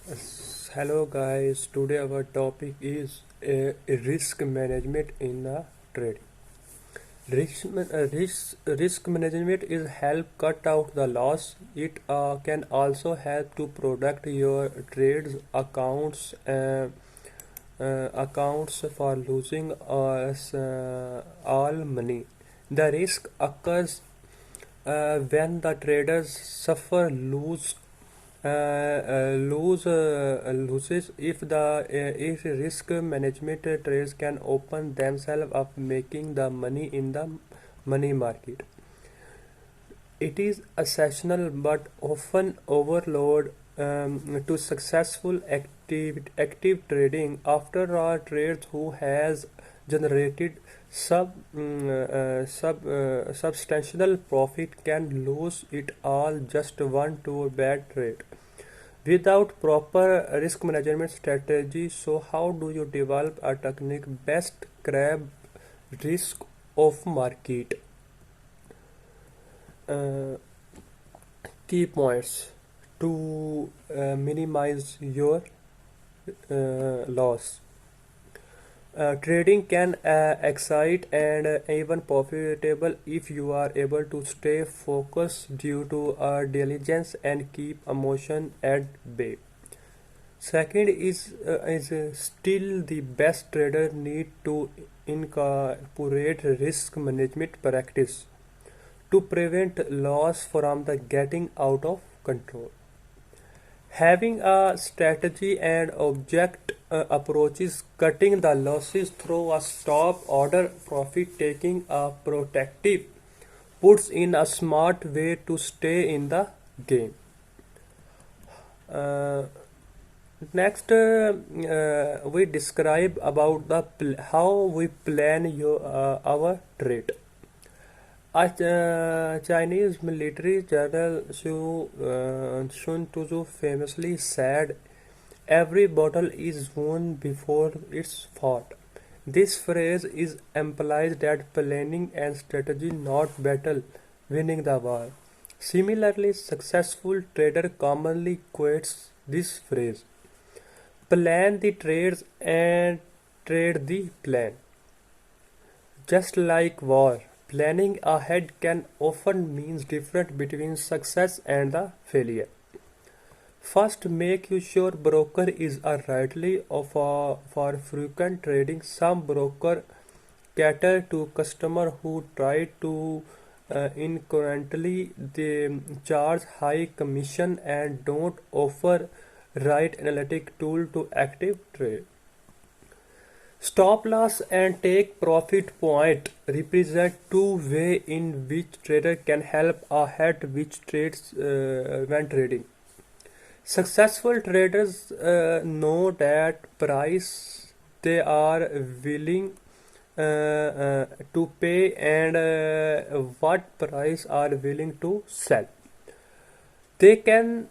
Hello guys, today our topic is risk management in the trading. Risk management is help cut out the loss. It can also help to protect your trades accounts for losing all money. The risk occurs when the traders suffer loses if risk management trades can open themselves up making the money in the money market. It is essential but often overload to successful active trading. After all, trades who has generated substantial profit can lose it all just one to a bad trade without proper risk management strategy. So how do you develop a technique best grab risk of market? uh, Key points to minimize your loss. Trading can excite and even profitable if you are able to stay focused due to diligence and keep emotion at bay. Second is still the best trader need to incorporate risk management practice to prevent loss from the getting out of control. Having a strategy and object approaches cutting the losses through a stop order profit taking a protective puts in a smart way to stay in the game. Uh, Next, we describe about how we plan our trade. A Chinese military general Sun Tzu famously said, "Every battle is won before it's fought." This phrase is implies that planning and strategy not battle winning the war. Similarly, successful trader commonly quotes this phrase: "Plan the trades and trade the plan." Just like war, planning ahead can often mean different between success and the failure. First, make you sure broker is a rightly for frequent trading. Some broker cater to customer who try to incorrectly. They charge high commission and don't offer right analytic tool to active trade. Stop loss and take profit point represent two ways in which trader can help ahead which trades when trading. Successful traders know that price they are willing to pay and what price are willing to sell. They can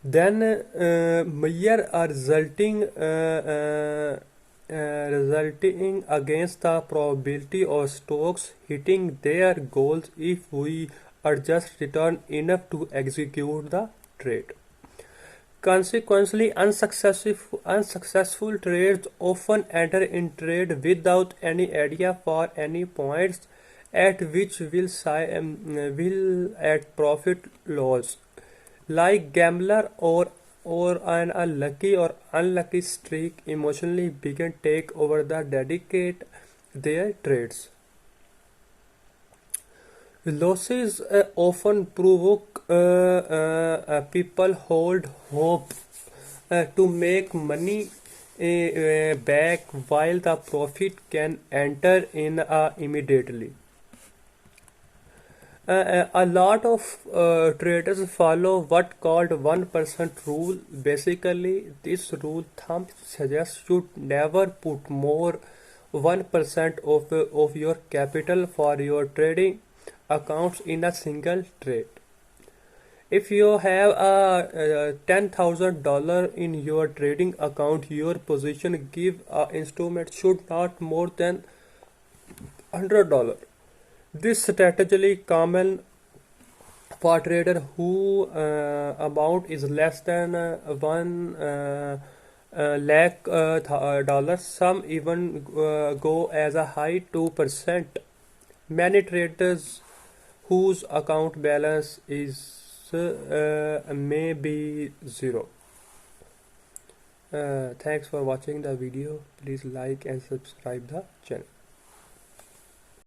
then measure a resulting against the probability of stocks hitting their goals if we adjust return enough to execute the trade. Consequently, unsuccessful trades often enter in trade without any idea for any points at which will at profit loss. Like gambler or an unlucky or unlucky streak emotionally begin take over the dedicate their trades. Losses often provoke people hold hope to make money back while the profit can enter in immediately. A lot of traders follow what called 1% rule. Basically, this rule thumb suggests you never put more 1% of your capital for your trading accounts in a single trade. If you have a $10,000 in your trading account, your position give instrument should not more than $100. This strategy common For a trader who amount is less than 1 lakh dollars, some even go as a high 2%. Many traders whose account balance is may be zero. Thanks for watching the video. Please like and subscribe the channel.